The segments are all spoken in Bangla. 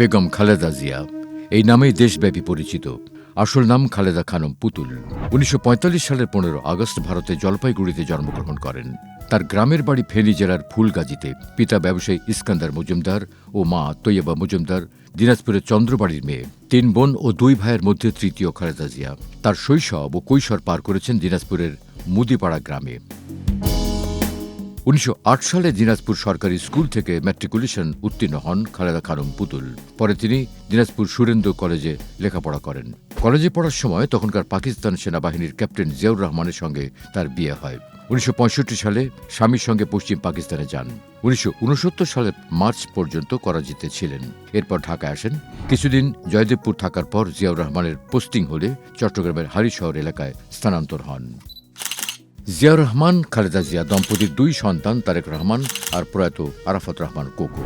বেগম খালেদা জিয়া এই নামেই দেশব্যাপী পরিচিত। আসল নাম খালেদা খানম পুতুল। ১৯৪৫ সালের ১৫ আগস্ট ভারতের জলপাইগুড়িতে জন্মগ্রহণ করেন। তার গ্রামের বাড়ি ফেনী জেলার ফুলগাজীতে। পিতা ব্যবসায়ী ইস্কান্দার মজুমদার ও মা তৈয়বা মজুমদার দিনাজপুরের চন্দ্রবাড়ির মেয়ে। ৩ বোন ও ২ ভাইয়ের মধ্যে তৃতীয় খালেদা জিয়া। তার শৈশব ও কৈশোর পার করেছেন দিনাজপুরের মুদিপাড়া গ্রামে। ১৯০৮ সালে দিনাজপুর সরকারি স্কুল থেকে ম্যাট্রিকুলেশন উত্তীর্ণ হন খালেদা খানম পুতুল। পরে তিনি দিনাজপুর সুরেন্দ্র কলেজে লেখাপড়া করেন। কলেজে পড়ার সময় তখনকার পাকিস্তান সেনাবাহিনীর ক্যাপ্টেন জিয়াউর রহমানের সঙ্গে তার বিয়ে হয়। ১৯৬৫ সালে স্বামীর সঙ্গে পশ্চিম পাকিস্তানে যান। ১৯৬৯ সালের মার্চ পর্যন্ত করাচিতে ছিলেন। এরপর ঢাকায় আসেন। কিছুদিন জয়দেবপুর থাকার পর জিয়াউর রহমানের পোস্টিং হলে চট্টগ্রামের হালিশহর এলাকায় স্থানান্তর হন। জিয়াউর রহমান খালেদা জিয়া দম্পতির ২ সন্তান তারেক রহমান আর প্রয়াত আরাফাত রহমান কোকো।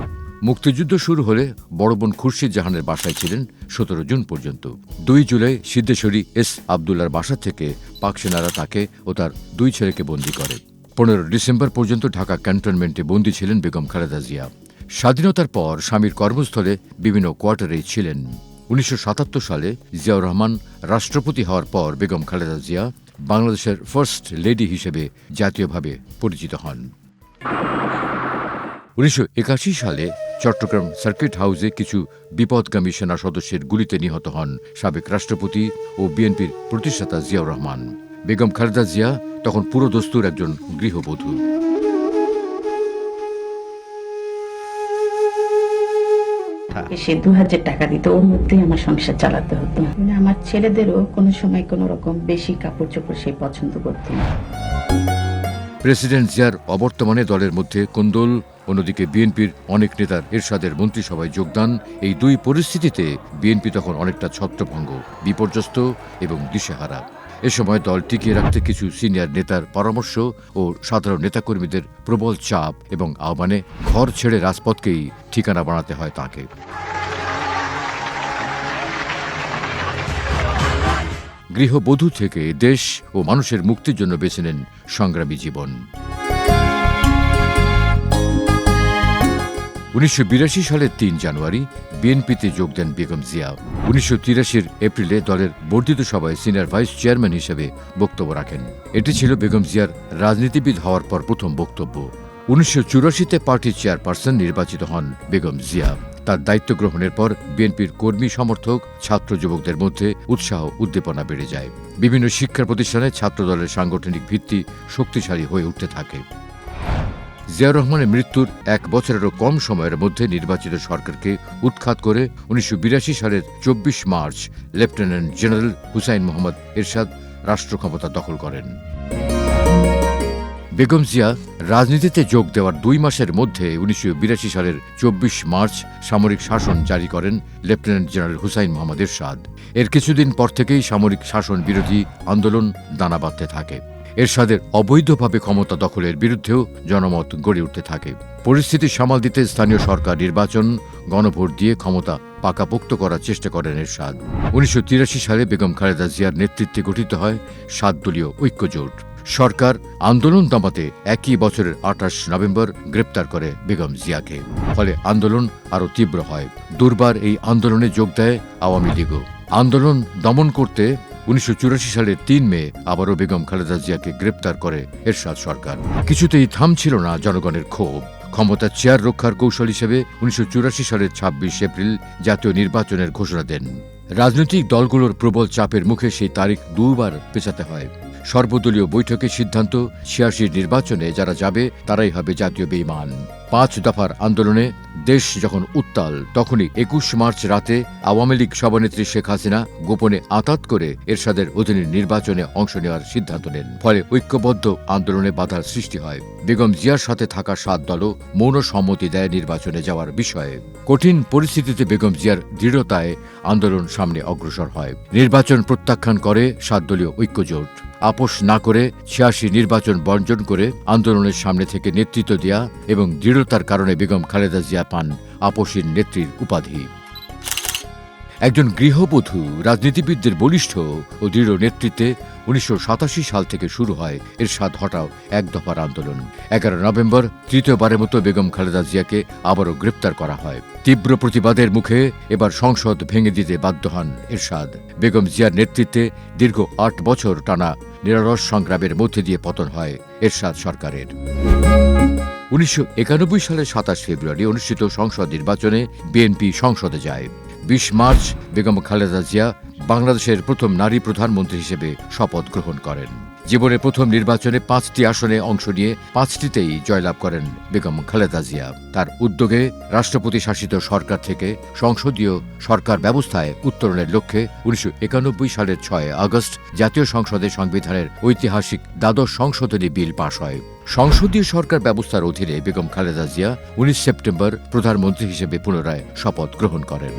মুক্তিযুদ্ধ শুরু হলে বড় বোন খুরশিদ জাহানের বাসায় ছিলেন ১৭ জুন পর্যন্ত। ২ জুলাই সিদ্ধেশ্বরী এস আবদুল্লার বাসা থেকে পাক সেনারা তাকে ও তার ২ ছেলেকে বন্দী করে। ১৫ ডিসেম্বর পর্যন্ত ঢাকা ক্যান্টনমেন্টে বন্দী ছিলেন বেগম খালেদা জিয়া। স্বাধীনতার পর স্বামীর কর্মস্থলে বিভিন্ন কোয়ার্টারেই ছিলেন। ১৯৭৭ সালে জিয়াউর রহমান রাষ্ট্রপতি হওয়ার পর বেগম খালেদা জিয়া বাংলাদেশের ফার্স্ট লেডি হিসেবে জাতীয়ভাবে পরিচিত হন। ১৯৮১ সালে চট্টগ্রাম সার্কিট হাউসে কিছু বিপদগামী সেনা সদস্যের গুলিতে নিহত হন সাবেক রাষ্ট্রপতি ও বিএনপির প্রতিষ্ঠাতা জিয়াউর রহমান। বেগম খালেদা জিয়া তখন পুরোদস্তুর একজন গৃহবধূ। সে ২,০০০ টাকা দিত, ওর মধ্যেই আমার সংসার চালাতে হতো। আমার ছেলেদেরও কোনো সময় কোনো রকম বেশি কাপড় চোপড় সে পছন্দ করত না। প্রেসিডেন্ট জিয়ার অবর্তমানে দলের মধ্যে কোন্দল, অন্যদিকে বিএনপির অনেক নেতার এরশাদের মন্ত্রিসভায় যোগদান। এই ২ পরিস্থিতিতে বিএনপি তখন অনেকটা ছত্রভঙ্গ, বিপর্যস্ত এবং দিশেহারা। এ সময় দল টিকিয়ে রাখতে কিছু সিনিয়র নেতার পরামর্শ ও সাধারণ নেতাকর্মীদের প্রবল চাপ এবং আহ্বানে ঘর ছেড়ে রাজপথকেই ঠিকানা বানাতে হয় তাকে। গৃহবধূ থেকে দেশ ও মানুষের মুক্তির জন্য বেছে নেন সংগ্রামী জীবন। ১৯৮২ সালের ৩ জানুয়ারি বিএনপিতে যোগ দেন বেগম জিয়া। ১৯৮৩ এপ্রিলে দলের বর্ধিত সভায় সিনিয়র ভাইস চেয়ারম্যান হিসেবে বক্তব্য রাখেন। এটি ছিল বেগম জিয়ার রাজনীতিবিদ হওয়ার পর প্রথম বক্তব্য। ১৯৮৪তে পার্টির চেয়ারপারসন নির্বাচিত হন বেগম জিয়া। তার দায়িত্ব গ্রহণের পর বিএনপির কর্মী সমর্থক ছাত্র যুবকদের মধ্যে উৎসাহ উদ্দীপনা বেড়ে যায়। বিভিন্ন শিক্ষা প্রতিষ্ঠানে ছাত্রদলের সাংগঠনিক ভিত্তি শক্তিশালী হয়ে উঠতে থাকে। জিয়াউর রহমানের মৃত্যুর ১ বছরেরও কম সময়ের মধ্যে নির্বাচিত সরকারকে উৎখাত করে ১৯৮২ সালের ২৪ March lieutenant general Hussain Mohammad Ershad রাষ্ট্র ক্ষমতা দখল করেন। বেগম জিয়া রাজনীতিতে যোগ দেওয়ার ২ মাসের মধ্যে ১৯৮২ সালের ২৪ মার্চ সামরিক শাসন জারি করেন লেফটেন্যান্ট জেনারেল হুসাইন মোহাম্মদ এরশাদ। এর কিছুদিন পর থেকেই সামরিক শাসন বিরোধী আন্দোলন দানা বাঁধতে থাকে। এরশাদের অবৈধভাবে ক্ষমতা দখলের বিরুদ্ধেও জনমত গড়ে উঠতে থাকে। পরিস্থিতি সামাল দিতে স্থানীয় সরকার নির্বাচন, গণভোট দিয়ে ক্ষমতা পাকাপোক্ত করার চেষ্টা করেন এরশাদ। ১৯৮৩ সালে বেগম খালেদা জিয়ার নেতৃত্বে গঠিত হয় ৭ দলীয় ঐক্যজোট। সরকার আন্দোলন দমাতে একই বছরের ২৮ নভেম্বর গ্রেপ্তার করে বেগম জিয়াকে। ফলে আন্দোলন আরও তীব্র হয়। দুর্বার এই আন্দোলনে যোগ দেয় আওয়ামী লীগও। আন্দোলন দমন করতে ১৯৮৪ সালের ৩ মে আবারও বেগম খালেদা জিয়াকে গ্রেপ্তার করে এরশাদ সরকার। কিছুতেই থামছিল না জনগণের ক্ষোভ। ক্ষমতার চেয়ার রক্ষার কৌশল হিসেবে ১৯৮৪ সালের ২৬ এপ্রিল জাতীয় নির্বাচনের ঘোষণা দেন। রাজনৈতিক দলগুলোর প্রবল চাপের মুখে সেই তারিখ ২ বার পেছাতে হয়। সর্বদলীয় বৈঠকে সিদ্ধান্ত, ৮৬ নির্বাচনে যারা যাবে তারাই হবে জাতীয় বেঈমান। ৫ দফার আন্দোলনে দেশ যখন উত্তাল, তখনই ২১ মার্চ রাতে আওয়ামী লীগ সভানেত্রী শেখ হাসিনা গোপনে আঁতাত করে এরশাদের অধীনে নির্বাচনে অংশ নেওয়ার সিদ্ধান্ত নেন। ফলে ঐক্যবদ্ধ আন্দোলনে বাধার সৃষ্টি হয়। বেগম জিয়ার সাথে থাকা ৭ দলও মৌন সম্মতি দেয় নির্বাচনে যাওয়ার বিষয়ে। কঠিন পরিস্থিতিতে বেগম জিয়ার দৃঢ়তায় আন্দোলন সামনে অগ্রসর হয়। নির্বাচন প্রত্যাখ্যান করে ৭ দলীয় ঐক্যজোট। আপোষ না করে ৮৬ নির্বাচন বর্জন করে আন্দোলনের সামনে থেকে নেতৃত্ব দেয়া এবং দৃঢ়তার কারণে বেগম খালেদা জিয়া পান আপোষীর নেত্রীর উপাধি। একজন গৃহবধূ রাজনীতিবিদদের বলিষ্ঠ ও দৃঢ় নেতৃত্বে ১৯৮৭ সাল থেকে শুরু হয় এরশাদ হটাও এক দফার আন্দোলন। ১১ নভেম্বর তৃতীয়বারের মতো বেগম খালেদা জিয়াকে আবারও গ্রেপ্তার করা হয়। তীব্র প্রতিবাদের মুখে এবার সংসদ ভেঙে দিতে বাধ্য হন এরশাদ। বেগম জিয়ার নেতৃত্বে দীর্ঘ ৮ বছর টানা নিরলস সংগ্রামের মধ্যে দিয়ে পতন হয় এরশাদ সরকারের। ১৯৯১ সালের ২৭ ফেব্রুয়ারি অনুষ্ঠিত সংসদ নির্বাচনে বিএনপি সংসদে যায়। ২০ মার্চ বেগম খালেদা জিয়া বাংলাদেশের প্রথম নারী প্রধানমন্ত্রী হিসেবে শপথ গ্রহণ করেন। জীবনের প্রথম নির্বাচনে ৫টি আসনে অংশ নিয়ে ৫টিতেই জয়লাভ করেন বেগম খালেদা জিয়া। তার উদ্যোগে রাষ্ট্রপতি শাসিত সরকার থেকে সংসদীয় সরকার ব্যবস্থায় উত্তরণের লক্ষ্যে ১৯৯১ সালের ৬ আগস্ট জাতীয় সংসদে সংবিধানের ঐতিহাসিক দ্বাদশ সংশোধনী বিল পাশ হয়। সংসদীয় সরকার ব্যবস্থার অধীনে বেগম খালেদা জিয়া ১৯ সেপ্টেম্বর প্রধানমন্ত্রী হিসেবে পুনরায় শপথ গ্রহণ করেন।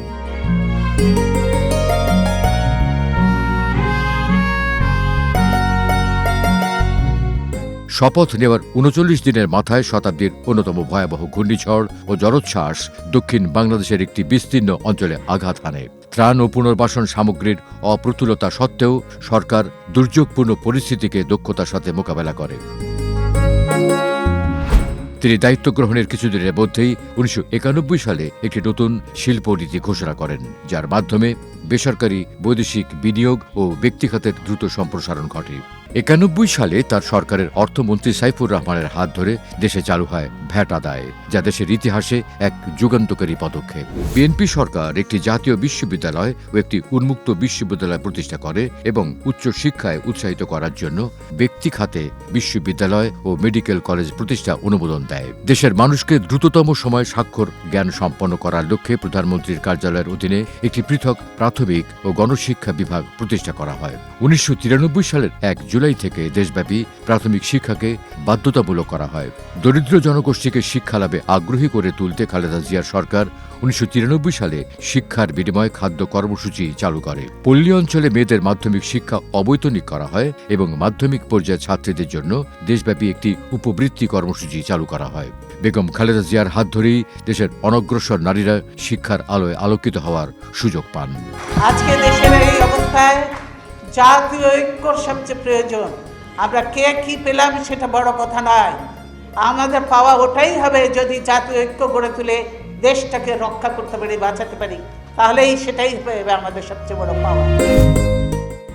শপথ নেওয়ার ৩৯ দিনের মাথায় শতাব্দীর অন্যতম ভয়াবহ ঘূর্ণিঝড় ও জলোচ্ছ্বাস দক্ষিণ বাংলাদেশের একটি বিস্তীর্ণ অঞ্চলে আঘাত হানে। ত্রাণ ও পুনর্বাসন সামগ্রীর অপ্রতুলতা সত্ত্বেও সরকার দুর্যোগপূর্ণ পরিস্থিতিকে দক্ষতার সাথে মোকাবেলা করে। তিনি দায়িত্ব গ্রহণের কিছুদিনের মধ্যেই ১৯৯১ সালে একটি নতুন শিল্পনীতি ঘোষণা করেন, যার মাধ্যমে বেসরকারি বৈদেশিক বিনিয়োগ ও ব্যক্তিখাতের দ্রুত সম্প্রসারণ ঘটে। ৯১ সালে তার সরকারের অর্থমন্ত্রী সাইফুর রহমানের হাত ধরে দেশে চালু হয় ভ্যাট আদায়, যা দেশের ইতিহাসে এক যুগান্তকারী পদক্ষেপ। বিএনপি সরকার একটি জাতীয় বিশ্ববিদ্যালয় ও একটি উন্মুক্ত বিশ্ববিদ্যালয় প্রতিষ্ঠা করে এবং উচ্চ শিক্ষায় উৎসাহিত করার জন্য ব্যক্তি খাতে বিশ্ববিদ্যালয় ও মেডিকেল কলেজ প্রতিষ্ঠা অনুমোদন দেয়। দেশের মানুষকে দ্রুততম সময় স্বাক্ষর জ্ঞান সম্পন্ন করার লক্ষ্যে প্রধানমন্ত্রীর কার্যালয়ের অধীনে একটি পৃথক প্রাথমিক ও গণশিক্ষা বিভাগ প্রতিষ্ঠা করা হয়। ১৯৯৩ সালের ১ জুলাই থেকে দেশব্যাপী প্রাথমিক শিক্ষাকে বাধ্যতামূলক করা হয়। দরিদ্র জনগোষ্ঠীকে শিক্ষা লাভে আগ্রহী করে তুলতে খালেদা জিয়ার সরকার ১৯৯৩ সালে শিক্ষার বিনিময়ে খাদ্য কর্মসূচি চালু করে। পল্লী অঞ্চলে মেয়েদের মাধ্যমিক শিক্ষা অবৈতনিক করা হয় এবং মাধ্যমিক পর্যায়ের ছাত্রীদের জন্য দেশব্যাপী একটি উপবৃত্তি কর্মসূচি চালু করা হয়। বেগম খালেদা জিয়ার হাত ধরেই দেশের অনগ্রসর নারীরা শিক্ষার আলোয় আলোকিত হওয়ার সুযোগ পান। আজকে দেশের এই অবস্থায় জাতীয় ঐক্যর সবচেয়ে প্রয়োজন। আমরা কে কি পেলাম সেটা বড় কথা নয়, আমাদের পাওয়া ওটাই হবে যদি জাতীয় ঐক্য গড়ে তুলে দেশটাকে রক্ষা করতে পারি, বাঁচাতে পারি, তাহলেই সেটাই হবে আমাদের সবচেয়ে বড় পাওয়া।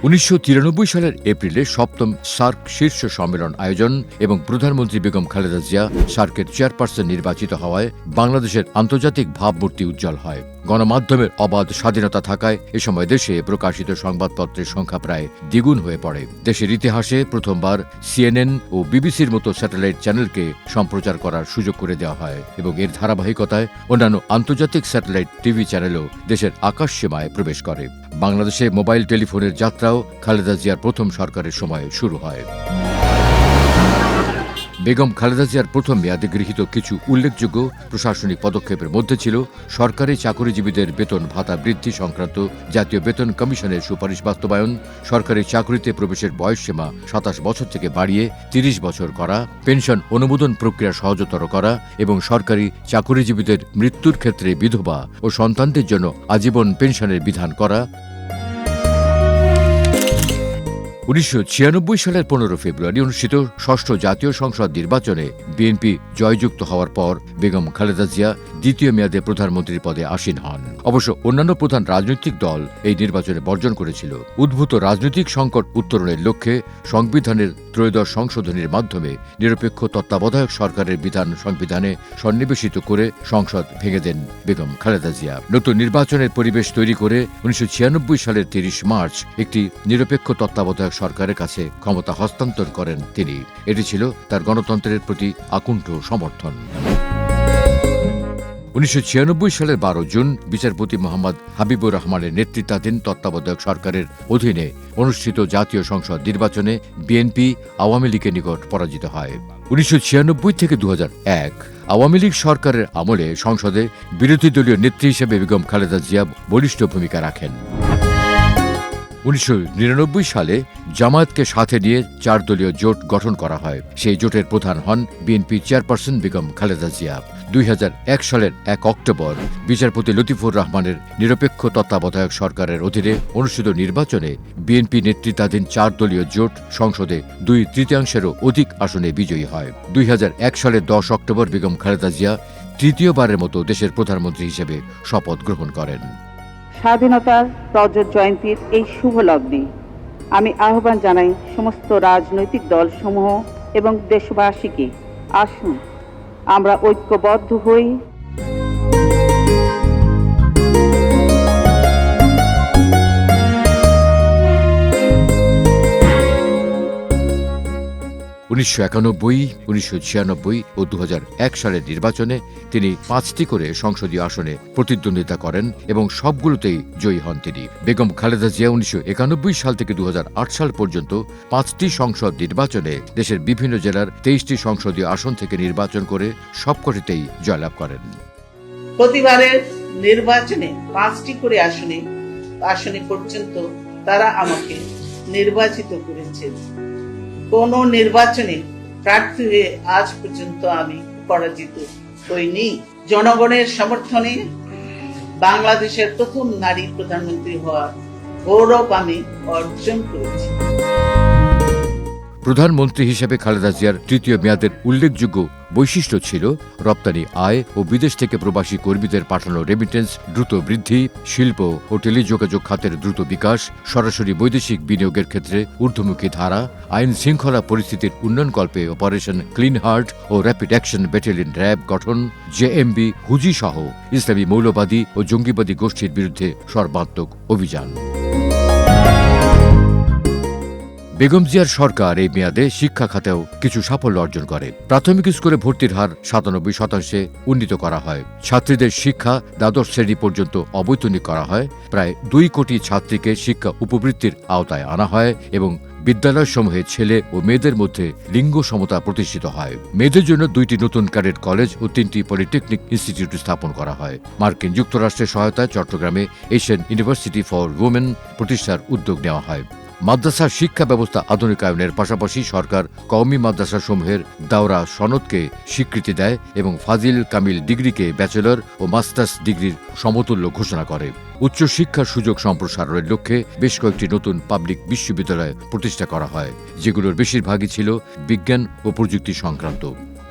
১৯৯৩ সালের এপ্রিলে ৭ম সার্ক শীর্ষ সম্মেলন আয়োজন এবং প্রধানমন্ত্রী বেগম খালেদা জিয়া সার্কের চেয়ারপারসন নির্বাচিত হওয়ায় বাংলাদেশের আন্তর্জাতিক ভাবমূর্তি উজ্জ্বল হয়। গণমাধ্যমের অবাধ স্বাধীনতা থাকায় এ সময় দেশে প্রকাশিত সংবাদপত্রের সংখ্যা প্রায় দ্বিগুণ হয়ে পড়ে। দেশের ইতিহাসে প্রথমবার CNN ও বিবিসির মতো স্যাটেলাইট চ্যানেলকে সম্প্রচার করার সুযোগ করে দেওয়া হয় এবং এর ধারাবাহিকতায় অন্যান্য আন্তর্জাতিক স্যাটেলাইট টিভি চ্যানেলও দেশের আকাশসীমায় প্রবেশ করে। বাংলাদেশে মোবাইল টেলিফোনের যাত্রাও খালেদা জিয়ার প্রথম সরকারের সময়ে শুরু হয়। বেগম খালেদা জিয়ার প্রথম মেয়াদে গৃহীত কিছু উল্লেখযোগ্য প্রশাসনিক পদক্ষেপের মধ্যে ছিল সরকারি চাকরিজীবীদের বেতন ভাতা বৃদ্ধি সংক্রান্ত জাতীয় বেতন কমিশনের সুপারিশ বাস্তবায়ন, সরকারি চাকরিতে প্রবেশের বয়সসীমা ২৭ বছর থেকে বাড়িয়ে ৩০ বছর করা, পেনশন অনুমোদন প্রক্রিয়া সহজতর করা এবং সরকারি চাকরিজীবীদের মৃত্যুর ক্ষেত্রে বিধবা ও সন্তানদের জন্য আজীবন পেনশনের বিধান করা। ১৯৯৬ সালের ১৫ ফেব্রুয়ারি অনুষ্ঠিত ষষ্ঠ জাতীয় সংসদ নির্বাচনে বিএনপি জয়যুক্ত হওয়ার পর বেগম খালেদা জিয়া দ্বিতীয় মেয়াদে প্রধানমন্ত্রীর পদে আসীন হন। অবশ্য অন্যান্য প্রধান রাজনৈতিক দল এই নির্বাচনে বর্জন করেছিল। উদ্ভূত রাজনৈতিক সংকট উত্তরণের লক্ষ্যে সংবিধানের ত্রয়োদশ সংশোধনীর মাধ্যমে নিরপেক্ষ তত্ত্বাবধায়ক সরকারের বিধান সংবিধানে সন্নিবেশিত করে সংসদ ভেঙে দেন বেগম খালেদা জিয়া। নতুন নির্বাচনের পরিবেশ তৈরি করে ১৯৯৬ সালের ৩০ মার্চ একটি নিরপেক্ষ তত্ত্বাবধায়ক সরকারের কাছে ক্ষমতা হস্তান্তর করেন তিনি। এটি ছিল তার গণতন্ত্রের প্রতি আকুণ্ঠ সমর্থন। ১৯৯৬ সালের ১২ জুন বিচারপতি মোহাম্মদ হাবিবুর রহমানের নেতৃত্বাধীন তত্ত্বাবধায়ক সরকারের অধীনে অনুষ্ঠিত জাতীয় সংসদ নির্বাচনে বিএনপি আওয়ামী লীগের নিকট পরাজিত হয়। ১৯৯৬ থেকে ২০০১ আওয়ামী লীগ সরকারের আমলে সংসদে বিরোধী দলীয় নেত্রী হিসেবে বেগম খালেদা জিয়া বলিষ্ঠ ভূমিকা রাখেন। 1999 সালে জামায়াতকে সাথে নিয়ে 4 দলীয় জোট গঠন করা হয়। সেই জোটের প্রধান হন বিএনপি চেয়ারপারসন বেগম খালেদা জিয়া। 2001 সালের 1 অক্টোবর বিচারপতি লতিফুর রহমানের নিরপেক্ষ তত্ত্বাবধায়ক সরকারের অধীনে অনুষ্ঠিত নির্বাচনে বিএনপি নেতৃত্বাধীন 4 দলীয় জোট সংসদে 2/3 অধিক আসনে বিজয়ী হয়। 2001 সালের 10 অক্টোবর বেগম খালেদা জিয়া তৃতীয়বারের মতো দেশের প্রধানমন্ত্রী হিসেবে শপথ গ্রহণ করেন। স্বাধীনতার রজত জয়ন্তীর এই শুভ লগ্নে আমি আহ্বান জানাই সমস্ত রাজনৈতিক দলসমূহ এবং দেশবাসীকে, আসুন আমরা ঐক্যবদ্ধ হই। 1991, 1996 ও 2001 সালের নির্বাচনে তিনি 5টি করে সংসদীয় আসনে প্রতিদ্বন্দ্বিতা করেন এবং সবগুলোতেই জয়ী হন তিনি। বেগম খালেদা জিয়া 1991 সাল থেকে 2008 সাল পর্যন্ত 5টি সংসদ নির্বাচনে দেশের বিভিন্ন জেলার 23টি সংসদীয় আসন থেকে নির্বাচন করে সবকটিতেই জয়লাভ করেন। প্রতিবারের নির্বাচনে 5টি করে আসনে পর্যন্ত তারা আমাকে নির্বাচিত করেছেন। কোন নির্বাচনে প্রার্থী হয়ে আজ পর্যন্ত আমি পরাজিত হইনি। জনগণের সমর্থনে বাংলাদেশের প্রথম নারী প্রধানমন্ত্রী হওয়ার গৌরব আমি অর্জন করেছি। প্রধানমন্ত্রী হিসেবে খালেদা জিয়ার তৃতীয় মেয়াদের উল্লেখযোগ্য বৈশিষ্ট্য ছিল রপ্তানি আয় ও বিদেশ থেকে প্রবাসী কর্মীদের পাঠানো রেমিটেন্স দ্রুত বৃদ্ধি, শিল্প ও টেলিযোগাযোগ খাতের দ্রুত বিকাশ, সরাসরি বৈদেশিক বিনিয়োগের ক্ষেত্রে ঊর্ধ্বমুখী ধারা, আইন শৃঙ্খলা পরিস্থিতির উন্নয়নকল্পে অপারেশন ক্লিন হার্ট ও র্যাপিড অ্যাকশন ব্যাটালিয়ন র্যাব গঠন, জেএমবি হুজি সহ ইসলামী মৌলবাদী ও জঙ্গিবাদী গোষ্ঠীর বিরুদ্ধে সর্বাত্মক অভিযান। বেগম জিয়ার সরকার এই মেয়াদে শিক্ষা খাতেও কিছু সাফল্য অর্জন করে। প্রাথমিক স্কুলে ভর্তির হার 97% উন্নীত করা হয়। ছাত্রীদের শিক্ষা দ্বাদশ শ্রেণী পর্যন্ত অবৈতনিক করা হয়। প্রায় 2 কোটি ছাত্রীকে শিক্ষা উপবৃত্তির আওতায় আনা হয় এবং বিদ্যালয়সমূহে ছেলে ও মেয়েদের মধ্যে লিঙ্গ সমতা প্রতিষ্ঠিত হয়। মেয়েদের জন্য 2টি নতুন ক্যাডেট কলেজ ও 3টি পলিটেকনিক ইনস্টিটিউট স্থাপন করা হয়। মার্কিন যুক্তরাষ্ট্রের সহায়তায় চট্টগ্রামে এশিয়ান ইউনিভার্সিটি ফর উইমেন প্রতিষ্ঠার উদ্যোগ নেওয়া হয়। মাদ্রাসার শিক্ষা ব্যবস্থা আধুনিকায়নের পাশাপাশি সরকার কওমি মাদ্রাসাসমূহের দাওরা সনদকে স্বীকৃতি দেয় এবং ফাজিল কামিল ডিগ্রিকে ব্যাচেলর ও মাস্টার্স ডিগ্রির সমতুল্য ঘোষণা করে। উচ্চশিক্ষার সুযোগ সম্প্রসারণের লক্ষ্যে বেশ কয়েকটি নতুন পাবলিক বিশ্ববিদ্যালয় প্রতিষ্ঠা করা হয়, যেগুলোর বেশিরভাগই ছিল বিজ্ঞান ও প্রযুক্তি সংক্রান্ত।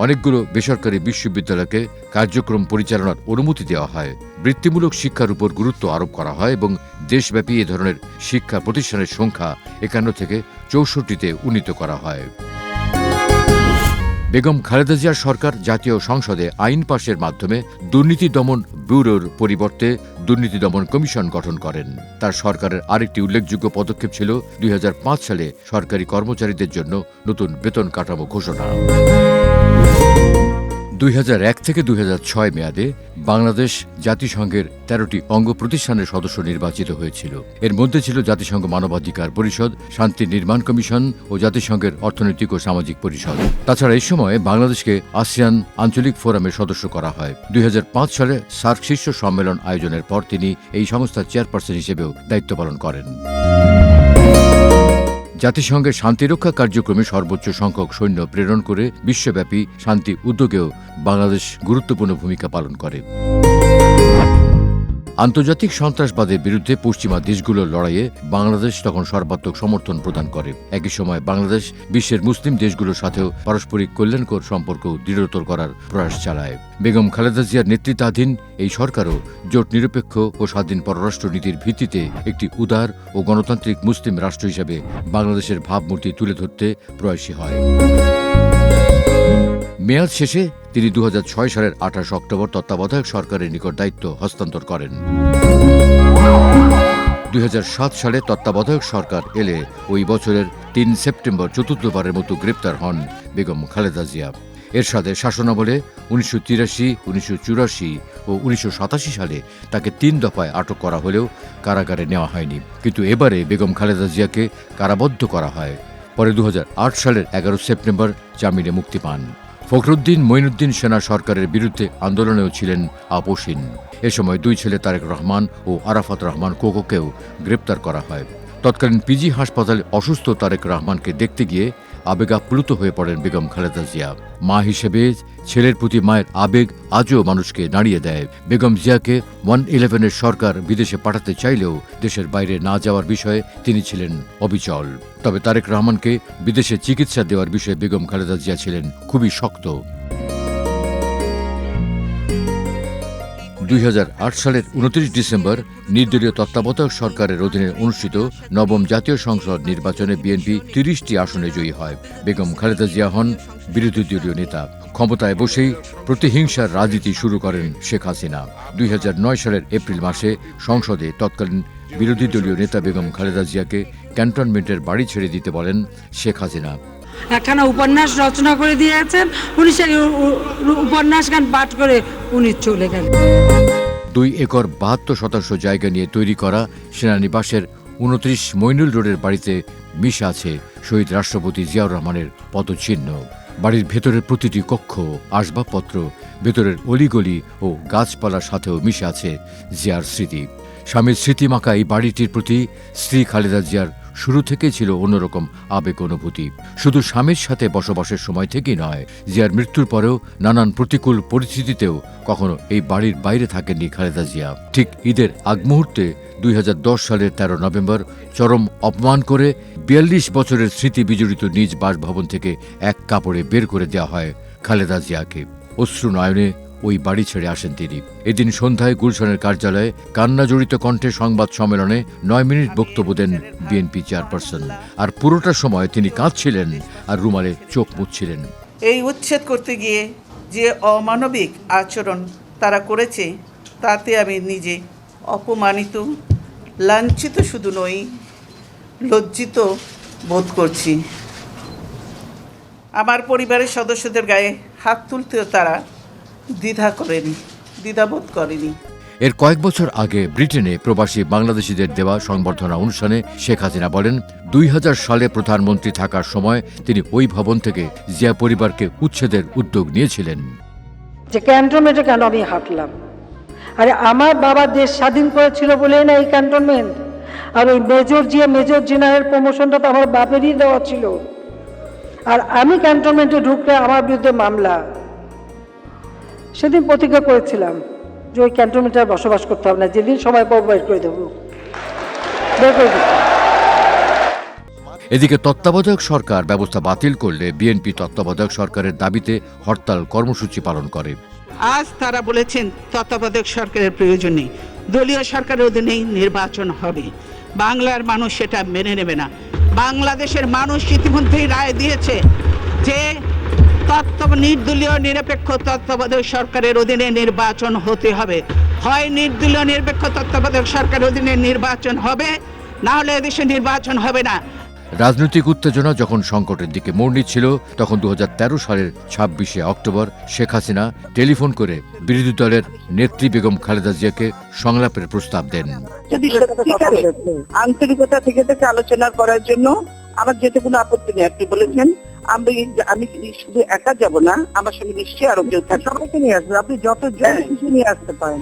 অনেকগুলো বেসরকারি বিশ্ববিদ্যালয়কে কার্যক্রম পরিচালনার অনুমতি দেওয়া হয়। বৃত্তিমূলক শিক্ষার উপর গুরুত্ব আরোপ করা হয় এবং দেশব্যাপী এ ধরনের শিক্ষা প্রতিষ্ঠানের সংখ্যা 51 থেকে 64তে উন্নীত করা হয়। বেগম খালেদা জিয়ার সরকার জাতীয় সংসদে আইন পাশের মাধ্যমে দুর্নীতি দমন ব্যুরোর পরিবর্তে দুর্নীতি দমন কমিশন গঠন করেন। তার সরকারের আরেকটি উল্লেখযোগ্য পদক্ষেপ ছিল 2005 সালে সরকারি কর্মচারীদের জন্য নতুন বেতন কাঠামো ঘোষণা। 2001 থেকে 2006 মেয়াদে বাংলাদেশ জাতিসংঘের 13টি অঙ্গ প্রতিষ্ঠানের সদস্য নির্বাচিত হয়েছিল। এর মধ্যে ছিল জাতিসংঘ মানবাধিকার পরিষদ, শান্তি নির্মাণ কমিশন ও জাতিসংঘের অর্থনৈতিক ও সামাজিক পরিষদ। তাছাড়া এই সময় বাংলাদেশকে আসিয়ান আঞ্চলিক ফোরামের সদস্য করা হয়। 2005 সালে সার্ক শীর্ষ সম্মেলন আয়োজনের পর তিনি এই সংস্থার চেয়ারপারসন হিসেবেও দায়িত্ব পালন করেন। জাতিসংঘের শান্তিরক্ষা কার্যক্রমে সর্বোচ্চ সংখ্যক সৈন্য প্রেরণ করে বিশ্বব্যাপী শান্তি উদ্যোগেও বাংলাদেশ গুরুত্বপূর্ণ ভূমিকা পালন করে। আন্তর্জাতিক সন্ত্রাসবাদের বিরুদ্ধে পশ্চিমা দেশগুলোর লড়াইয়ে বাংলাদেশ তখন সর্বাত্মক সমর্থন প্রদান করে। একই সময় বাংলাদেশ বিশ্বের মুসলিম দেশগুলোর সাথেও পারস্পরিক কল্যাণকর সম্পর্ক দৃঢ়তর করার প্রয়াস চালায়। বেগম খালেদা জিয়ার নেতৃত্বাধীন এই সরকারও জোট নিরপেক্ষ ও স্বাধীন পররাষ্ট্র নীতির ভিত্তিতে একটি উদার ও গণতান্ত্রিক মুসলিম রাষ্ট্র হিসেবে বাংলাদেশের ভাবমূর্তি তুলে ধরতে প্রয়াসী হয়। মেয়াদ শেষে তিনি 2006 সালের 28 অক্টোবর তত্ত্বাবধায়ক সরকারের নিকট দায়িত্ব হস্তান্তর করেন। 2007 সালে তত্ত্বাবধায়ক সরকার এলে ওই বছরের 3 সেপ্টেম্বর চতুর্থবারের মতো গ্রেপ্তার হন বেগম খালেদা জিয়া। এরশাদের শাসনামলে 1983, 1984 ও 1987 সালে তাকে 3 দফায় আটক করা হলেও কারাগারে নেওয়া হয়নি। কিন্তু এবারে বেগম খালেদা জিয়াকে কারাবদ্ধ করা হয়। পরে 2008 সালের 11 সেপ্টেম্বর জামিনে মুক্তি পান। ফখরুদ্দিন মঈনুদ্দিন সেনা সরকারের বিরুদ্ধে আন্দোলনেও ছিলেন আপোষহীন। এ সময় 2 ছেলে তারেক রহমান ও আরাফাত রহমান কোকোকেও গ্রেপ্তার করা হয়। তৎকালীন পিজি হাসপাতালে অসুস্থ তারেক রহমানকে দেখতে গিয়ে আবেগাপ্লুত হয়ে পড়েন বেগম খালেদা জিয়া। মা হিসেবে ছেলের প্রতি মায়ের আবেগ আজও মানুষকে নাড়িয়ে দেয়। বেগম জিয়াকে 111-এর সরকার বিদেশে পাঠাতে চাইলেও দেশের বাইরে না যাওয়ার বিষয়ে তিনি ছিলেন অবিচল। তবে তারেক রহমানকে বিদেশে চিকিৎসা দেওয়ার বিষয়ে বেগম খালেদা জিয়া ছিলেন খুবই শক্ত। 2008 সালের 29 ডিসেম্বর নির্দলীয় তত্ত্বাবধায়ক সরকারের অধীনে অনুষ্ঠিত নবম জাতীয় সংসদ নির্বাচনে বিএনপি 30টি আসনে জয়ী হয়। বেগম খালেদা জিয়া হন বিরোধী দলীয় নেতা। ক্ষমতায় বসেই প্রতিহিংসার রাজনীতি শুরু করেন শেখ হাসিনা। 2009 সালের এপ্রিল মাসে সংসদে তৎকালীন বিরোধী দলীয় নেতা বেগম খালেদা জিয়াকে ক্যান্টনমেন্টের বাড়ি ছেড়ে দিতে বলেন শেখ হাসিনা। একখানা উপন্যাস রচনা করে দিয়েছেন, উনি সেই উপন্যাস গান পাঠ করে উনি চলে গেলেন। 2 একর 72% জায়গা নিয়ে তৈরি করা সেনানিবাসের 29 মইনুল রোডের বাড়িতে মিশে আছে শহীদ রাষ্ট্রপতি জিয়াউর রহমানের পদচিহ্ন। বাড়ির ভেতরের প্রতিটি কক্ষ, আসবাবপত্র, ভেতরের অলিগলি ও গাছপালার সাথেও মিশে আছে জিয়ার স্মৃতি। স্বামীর স্মৃতিমাখা এই বাড়িটির প্রতি স্ত্রী খালেদা জিয়ার শুরু থেকেই ছিল অন্যরকম আবেগ অনুভূতি। শুধু স্বামীর সাথে বসবাসের সময় থেকেই নয়, জিয়ার মৃত্যুর পরেও নানান প্রতিকূল পরিস্থিতিতেও কখনো এই বাড়ির বাইরে থাকেননি খালেদা জিয়া। ঠিক ঈদের আগ মুহূর্তে 2010 সালের 13 নভেম্বর চরম অপমান করে 42 বছরের স্মৃতি বিজড়িত নিজ বাসভবন থেকে এক কাপড়ে বের করে দেওয়া হয় খালেদা জিয়াকে। অশ্রু নয়নে ওই বাড়ি ছেড়ে আসেন তিনি। এদিন সন্ধ্যায় গুলশানের কার্যালয়ে কান্না জড়িত কণ্ঠে সংবাদ সম্মেলনে 9 মিনিট বক্তব্য দেন বিএনপি চেয়ারপারসন। আর পুরোটা সময় তিনি কাঁদছিলেন আর রুমালে চোখ মুছছিলেন। এই উচ্ছেদ করতে গিয়ে যে অমানবিক আচরণ তারা করেছে তাতে আমি নিজে অপমানিত, লাঞ্ছিত শুধু নই, লজ্জিত বোধ করছি। আমার পরিবারের সদস্যদের গায়ে হাত তুলতেও তারা দ্বিধাবোধ করেনি। এর কয়েক বছর আগে ব্রিটেনে প্রবাসী বাংলাদেশিদের দেওয়া সংবর্ধনা অনুষ্ঠানে শেখ হাসিনা বলেন, 2000 সালে প্রধানমন্ত্রী থাকার সময় তিনি ওই ভবন থেকে জিয়া পরিবারকে উচ্ছেদের উদ্যোগ নিয়েছিলেন। যে ক্যান্টনমেন্টে কেন আমি হাঁটলাম? আরে আমার বাবা দেশ স্বাধীন করেছিল বলেই না এই ক্যান্টনমেন্ট। আর ওই মেজর জেনারেল প্রমোশনটা তো আমার বাপেরই দেওয়া ছিল। আর আমি ক্যান্টনমেন্টে ঢুকলে আমার বিরুদ্ধে মামলা। সেদিন প্রতিজ্ঞা করেছিলাম যে ওই ক্যান্টনমেন্টে আর বসবাস করতে হবে না, যেদিন সময় পাবো বের করে দেবো, বের করে দেবো। এদিকে তত্ত্বাবধায়ক সরকার ব্যবস্থা বাতিল করলে বিএনপি তত্ত্বাবধায়ক সরকারের দাবিতে হরতাল কর্মসূচি পালন করে। আজ তারা বলেছেন তত্ত্বাবধায়ক সরকারের প্রয়োজন নেই, দলীয় সরকারের অধীনেই নির্বাচন হবে। বাংলার মানুষ সেটা মেনে নেবে না। বাংলাদেশের মানুষ ইতিমধ্যেই রায় দিয়েছে যে নির্দলীয় নিরপেক্ষ তত্ত্বাবধায়ক সরকারের অধীনে নির্বাচন হতে হবে। হয় নির্দলীয় নিরপেক্ষ তত্ত্বাবধায়ক সরকারের অধীনে নির্বাচন হবে, না হলে এদেশে নির্বাচন হবে না। রাজনৈতিক উত্তেজনা যখন সংকটের দিকে মোড় নিচ্ছিল, তখন 2013 সালের 26শে অক্টোবর শেখ হাসিনা টেলিফোন করে বিরোধী দলের নেত্রী বেগম খালেদা জিয়াকে সংলাপের প্রস্তাব দেন। যদি আন্তরিকতা থেকে আলোচনা করার জন্য আমার যেতে কোনো আপত্তি নেই। আপনি বলেছেন আমি শুধু একা যাব না, আমার সঙ্গে নিশ্চয়ই আরো কেউ থাকবে, সবাইকে নিয়ে আসবে। আপনি যত কিছু নিয়ে আসতে পারেন।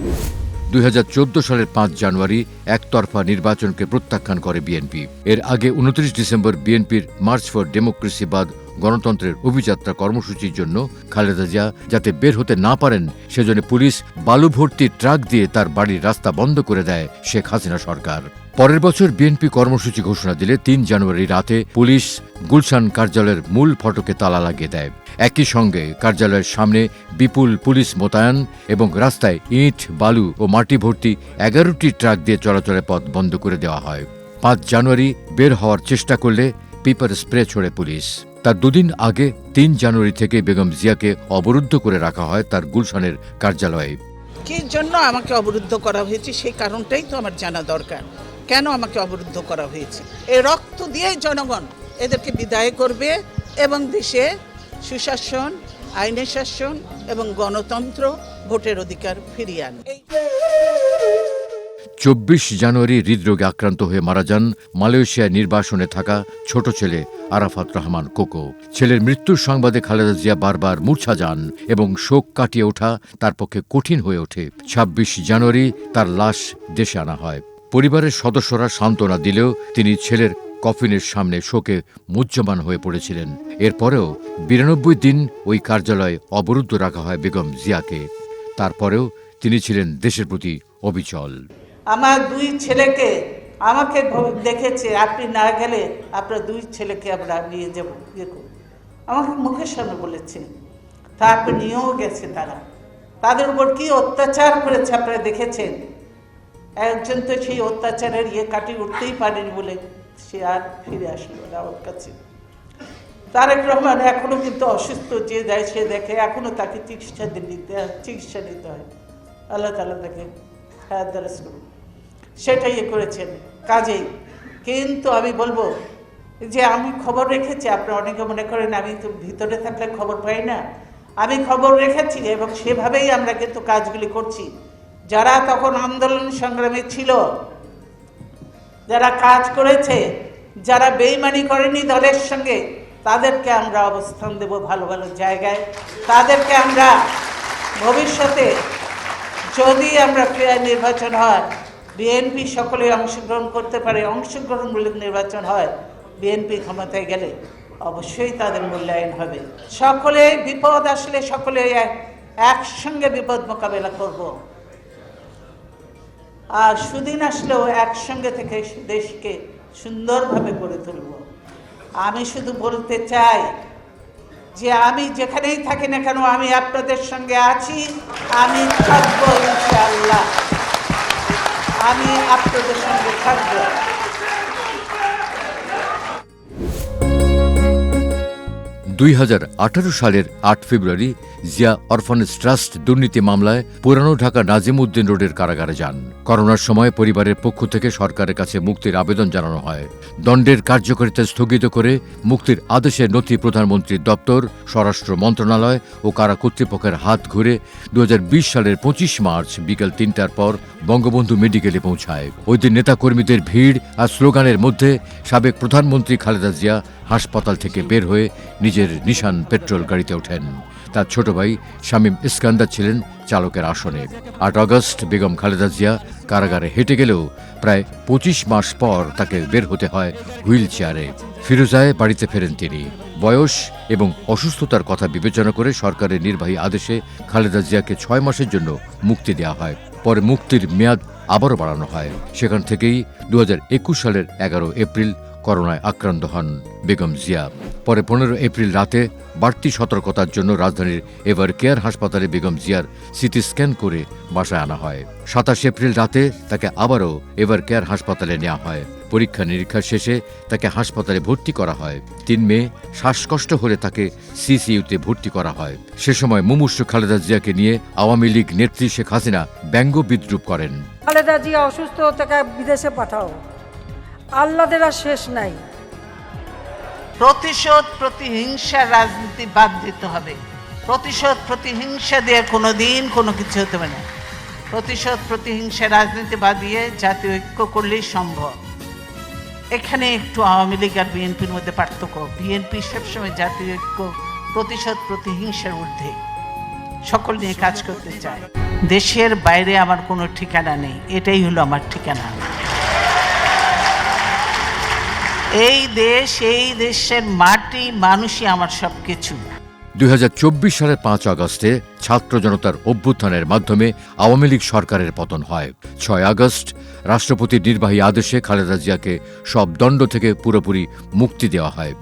2014 সালের 5 জানুয়ারি একতরফা নির্বাচনকে প্রত্যাখ্যান করে বিএনপি। এর আগে 29 ডিসেম্বর বিএনপির মার্চ ফর ডেমোক্রেসি বাদ গণতন্ত্রের অভিযাত্রা কর্মসূচির জন্য খালেদা জিয়া যাতে বের হতে না পারেন, সেজন্য পুলিশ বালু ভর্তি ট্রাক দিয়ে তার বাড়ির রাস্তা বন্ধ করে দেয় শেখ হাসিনা সরকার। পরের বছর বিএনপি কর্মসূচি ঘোষণা দিলে 3 জানুয়ারি রাতে পুলিশ গুলশান কার্যালয়ের মূল ফটকে তালা লাগিয়ে দেয়। একই সঙ্গে কার্যালয়ের সামনে বিপুল পুলিশ মোতায়েন এবং রাস্তায় ইট, বালু ও মাটি ভর্তি 11টি ট্রাক দিয়ে চলাচলের পথ বন্ধ করে দেওয়া হয়। 5 জানুয়ারি বের হওয়ার চেষ্টা করলে পেপার স্প্রে ছোড়ে পুলিশ। তার 2 দিন আগে 3 জানুয়ারি থেকে বেগম জিয়াকে অবরুদ্ধ করে রাখা হয় তার গুলশানের কার্যালয়ে। কি জন্য আমাকে অবরুদ্ধ করা হয়েছে সেই কারণটাই তো আমার জানা দরকার। কেন আমাকে অবরুদ্ধ করা হয়েছে? এই রক্ত দিয়েই জনগণ এদেরকে বিদায় করবে এবং দেশে সুশাসন, আইনের শাসন এবং গণতন্ত্র, ভোটের অধিকার ফিরিয়ে আনবে। 24 জানুয়ারি হৃদরোগে আক্রান্ত হয়ে মারা যান মালয়েশিয়ায় নির্বাসনে থাকা ছোট ছেলে আরাফাত রহমান কোকো। ছেলের মৃত্যুর সংবাদে খালেদা জিয়া বারবার মূর্ছা যান এবং শোক কাটিয়ে ওঠা তার পক্ষে কঠিন হয়ে ওঠে। 26 জানুয়ারি তার লাশ দেশে আনা হয়। পরিবারের সদস্যরা সান্ত্বনা দিলেও তিনি ছেলের কফিনের সামনে শোকে মুহ্যমান হয়ে পড়েছিলেন। এরপরেও 92 দিন ওই কার্যালয় অবরুদ্ধ রাখা হয় বেগম জিয়াকে। তারপরেও তিনি ছিলেন দেশের প্রতি অবিচল। আমার 2 ছেলেকে আমাকে দেখেছে, আপনি না গেলে আপনার 2 ছেলেকে আমরা নিয়ে যাবো, আমাকে মুখের সামনে বলেছে। তারপর নিয়েও গেছে তারা। তাদের উপর কি অত্যাচার করেছে আপনারা দেখেছেন। একজন তো সেই অত্যাচারের কাটিয়ে উঠতেই পারেনি বলে সে আর ফিরে আসলো না ওর কাছে। তারেক রহমান এখনো কিন্তু অসুস্থ, যে যায় সে দেখে, এখনো তাকে চিকিৎসা নিতে হয়। আল্লাহ তাআলা তাকে হায়াত দারাজ করুন। সেটাই করেছেন কাজেই। কিন্তু আমি বলবো যে আমি খবর রেখেছি, আপনারা অনেকে মনে করেন আমি তো ভিতরে থাকলে খবর পাই না, আমি খবর রেখেছি এবং সেভাবেই আমরা কিন্তু কাজগুলি করছি। যারা তখন আন্দোলন সংগ্রামে ছিল, যারা কাজ করেছে, যারা বেইমানি করেনি দলের সঙ্গে, তাদেরকে আমরা অবস্থান দেব ভালো ভালো জায়গায়। তাদেরকে আমরা ভবিষ্যতে যদি আমরা ফেয়ার নির্বাচন হয়, বিএনপি সকলে অংশগ্রহণ করতে পারে, অংশগ্রহণমূলক নির্বাচন হয়, বিএনপি ক্ষমতায় গেলে অবশ্যই তাদের মূল্যায়ন হবে। সকলে বিপদ আসলে সকলে একসঙ্গে বিপদ মোকাবেলা করব, আর সুদিন আসলেও একসঙ্গে থেকে দেশকে সুন্দরভাবে গড়ে তুলব। আমি শুধু বলতে চাই যে আমি যেখানেই থাকি না কেন, আমি আপনাদের সঙ্গে আছি, আমি থাকবো ইনশাআল্লাহ, আমি আপনাদের সঙ্গে থাকবো। 2018 সালের 8 ফেব্রুয়ারি জিয়া অরফানেজ ট্রাস্ট দুর্নীতি মামলায় পুরানো ঢাকা নাজিমউদ্দিন রোডের কারাগারে যান। করোনার সময় পরিবারের পক্ষ থেকে সরকারের কাছে মুক্তির আবেদন জানানো হয়। দণ্ডের কার্যকারিতা স্থগিত করে মুক্তির আদেশের নথি প্রধানমন্ত্রীর দপ্তর, স্বরাষ্ট্র মন্ত্রণালয় ও কারা কর্তৃপক্ষের হাত ঘুরে 2020 সালের 25 মার্চ বিকেল 3টার পর বঙ্গবন্ধু মেডিকেলে পৌঁছায়। ওই দিন নেতাকর্মীদের ভিড় আর স্লোগানের মধ্যে সাবেক প্রধানমন্ত্রী খালেদা জিয়া হাসপাতাল থেকে বের হয়ে নিজের নিশান পেট্রোল গাড়িতে ওঠেন। তার ছোট ভাই শামীম ইস্কান্দার ছিলেন চালকের আসনে। 8 আগস্ট বেগম খালেদা জিয়া কারাগারে হেঁটে গেলেও প্রায় 25 মাস পর তাকে বের হতে হয় হুইল চেয়ারে। ফিরোজায় বাড়িতে ফেরেন তিনি। বয়স এবং অসুস্থতার কথা বিবেচনা করে সরকারের নির্বাহী আদেশে খালেদা জিয়াকে 6 মাসের জন্য মুক্তি দেওয়া হয়। পরে মুক্তির মেয়াদ আবারও বাড়ানো হয়। সেখান থেকেই 2021 সালের 11 এপ্রিল করোনায় আক্রান্ত হন বেগম জিয়া। পরে 15 এপ্রিল রাতে বাড়তি সতর্কতার জন্য রাজধানীর এভার কেয়ার হাসপাতালে বেগম জিয়ার সিটি স্ক্যান করে বাসায় আনা হয়। 27 এপ্রিল রাতে তাকে আবারও এভার কেয়ার হাসপাতালে নেওয়া হয়। পরীক্ষা নিরীক্ষা শেষে তাকে হাসপাতালে ভর্তি করা হয়। 3 মে শ্বাসকষ্ট হলে তাকে সিসিইউতে ভর্তি করা হয়। সে সময় মুমূর্ষু খালেদা জিয়াকে নিয়ে আওয়ামী লীগ নেত্রী শেখ হাসিনা ব্যঙ্গ বিদ্রুপ করেন। খালেদা জিয়া অসুস্থ, তাকে বিদেশে পাঠাও, আল্লাদের আর শেষ নাই। প্রতিশোধ প্রতিহিংসার রাজনীতি বাদ দিতে হবে। প্রতিশোধ প্রতিহিংসা দিয়ে কোনোদিন কোনো কিছু হতে পারে না। প্রতিশোধ প্রতিহিংসার রাজনীতি বাদ দিয়ে জাতীয় ঐক্য করলেই সম্ভব। এখানে একটু আওয়ামী লীগ আর বিএনপির মধ্যে পার্থক্য। বিএনপি সবসময় জাতীয় ঐক্য, প্রতিশোধ প্রতিহিংসার ঊর্ধ্বে সকল নিয়ে কাজ করতে চায়। দেশের বাইরে আমার কোনো ঠিকানা নেই, এটাই হলো আমার ঠিকানা। এই দেশ, এই দেশের মাটি, মানুষই আমার সবকিছু। 2024 সালের 5 আগস্টে ছাত্র জনতার অভ্যুত্থানের মাধ্যমে আওয়ামী লীগ সরকারের পতন হয়। 6 আগস্ট রাষ্ট্রপতির নির্বাহী আদেশে খালেদা জিয়াকে সব দণ্ড থেকে পুরোপুরি মুক্তি দেওয়া হয়।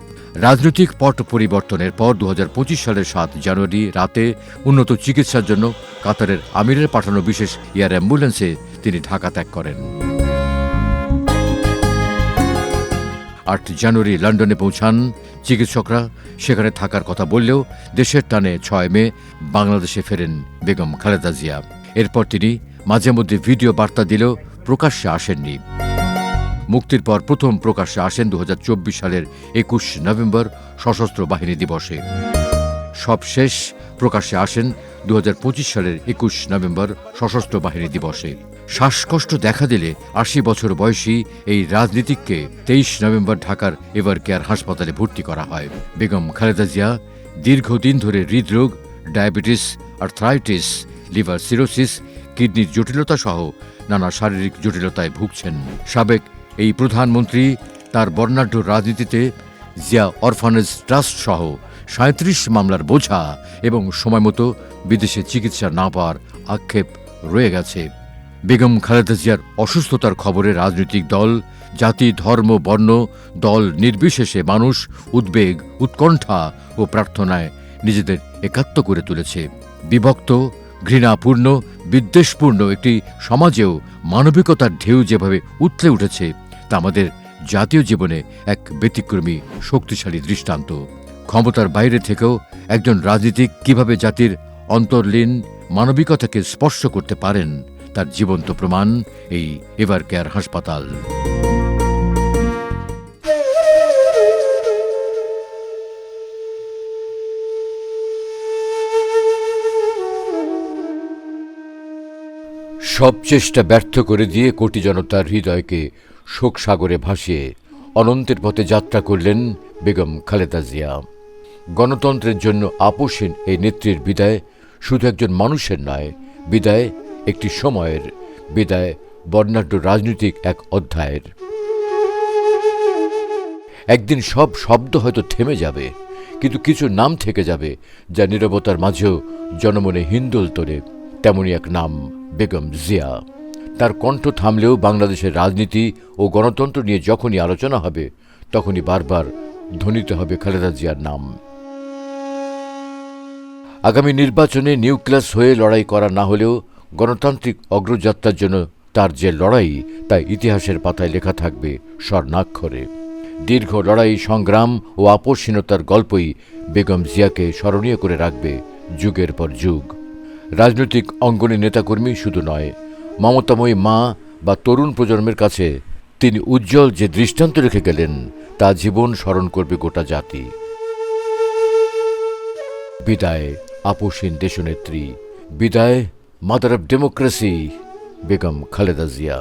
রাজনৈতিক পট পরিবর্তনের পর 2025 সালের 7 জানুয়ারি রাতে উন্নত চিকিৎসার জন্য কাতারের আমিরের পাঠানো বিশেষ এয়ার অ্যাম্বুলেন্সে তিনি ঢাকা ত্যাগ করেন। 8 জানুয়ারি লন্ডনে পৌঁছান। চিকিৎসকরা সেখানে থাকার কথা বললেও দেশের টানে 6 মে বাংলাদেশে ফেরেন বেগম খালেদা জিয়া। এরপর তিনি মাঝে মধ্যে ভিডিও বার্তা দিলেও প্রকাশ্যে আসেননি। মুক্তির পর প্রথম প্রকাশ্যে আসেন 2024 সালের 21 নভেম্বর সশস্ত্র বাহিনী দিবসে। সবশেষ প্রকাশ্যে আসেন 2025 সালের 21 নভেম্বর সশস্ত্র বাহিনী দিবসে। শ্বাসকষ্ট দেখা দিলে 80 বছর বয়সী এই রাজনীতিককে 23 নভেম্বর ঢাকার এভার কেয়ার হাসপাতালে ভর্তি করা হয়। বেগম খালেদা জিয়া দীর্ঘদিন ধরে হৃদরোগ, ডায়াবেটিস, আর্থ্রাইটিস, লিভার সিরোসিস, কিডনির জটিলতা সহ নানা শারীরিক জটিলতায় ভুগছেন। সাবেক এই প্রধানমন্ত্রী তার বর্ণাঢ্য রাজনীতিতে জিয়া অরফানেজ ট্রাস্ট সহ ৩৭ মামলার বোঝা এবং সময়মতো বিদেশে চিকিৎসা না পাওয়ার আক্ষেপ রয়ে গেছে। বেগম খালেদা জিয়ার অসুস্থতার খবরে রাজনৈতিক দল, জাতি, ধর্ম, বর্ণ, দল নির্বিশেষে মানুষ উদ্বেগ, উৎকণ্ঠা ও প্রার্থনায় নিজেদের একাত্ম করে তুলেছে। বিভক্ত, ঘৃণাপূর্ণ, বিদ্বেষপূর্ণ একটি সমাজেও মানবিকতার ঢেউ যেভাবে উথলে উঠেছে তা আমাদের জাতীয় জীবনে এক ব্যতিক্রমী শক্তিশালী দৃষ্টান্ত। ক্ষমতার বাইরে থেকেও একজন রাজনীতিক কিভাবে জাতির অন্তর্লীন মানবিকতাকে স্পর্শ করতে পারেন তার জীবন্ত প্রমাণ এই এভারকেয়ার হাসপাতাল। সব চেষ্টা ব্যর্থ করে দিয়ে কোটি জনতার হৃদয়কে শোকসাগরে ভাসিয়ে অনন্তের পথে যাত্রা করলেন বেগম খালেদা জিয়া। গণতন্ত্রের জন্য আপোষহীন এই নেত্রীর বিদায় শুধু একজন মানুষের নয়, বিদায় একটি সময়ের, বিদায় বর্ণাঢ্য রাজনৈতিক এক অধ্যায়ের। একদিন সব শব্দ হয়তো থেমে যাবে, কিন্তু কিছু নাম থেকে যাবে যা নীরবতার মাঝেও জনমনে হিন্দোল তোলে। তেমনই এক নাম বেগম জিয়া। তার কণ্ঠ থামলেও বাংলাদেশের রাজনীতি ও গণতন্ত্র নিয়ে যখনই আলোচনা হবে তখনই বারবার ধ্বনিত হবে খালেদা জিয়ার নাম। আগামী নির্বাচনে নিউক্লিয়াস হয়ে লড়াই করা না হলেও গণতান্ত্রিক অগ্রযাত্রার জন্য তার যে লড়াই তা ইতিহাসের পাতায় লেখা থাকবে স্বর্ণাক্ষরে। দীর্ঘ লড়াই, সংগ্রাম ও আপোষহীনতার গল্পই বেগম জিয়াকে স্মরণীয় করে রাখবে যুগের পর যুগ। রাজনৈতিক অঙ্গনে নেতাকর্মী শুধু নয়, মমতাময়ী মা বা তরুণ প্রজন্মের কাছে তিনি উজ্জ্বল যে দৃষ্টান্ত রেখে গেলেন তা জীবন স্মরণ করবে গোটা জাতি। বিদায় আপোষহীন দেশনেত্রী, বিদায় mother of democracy Begum Khaleda Zia.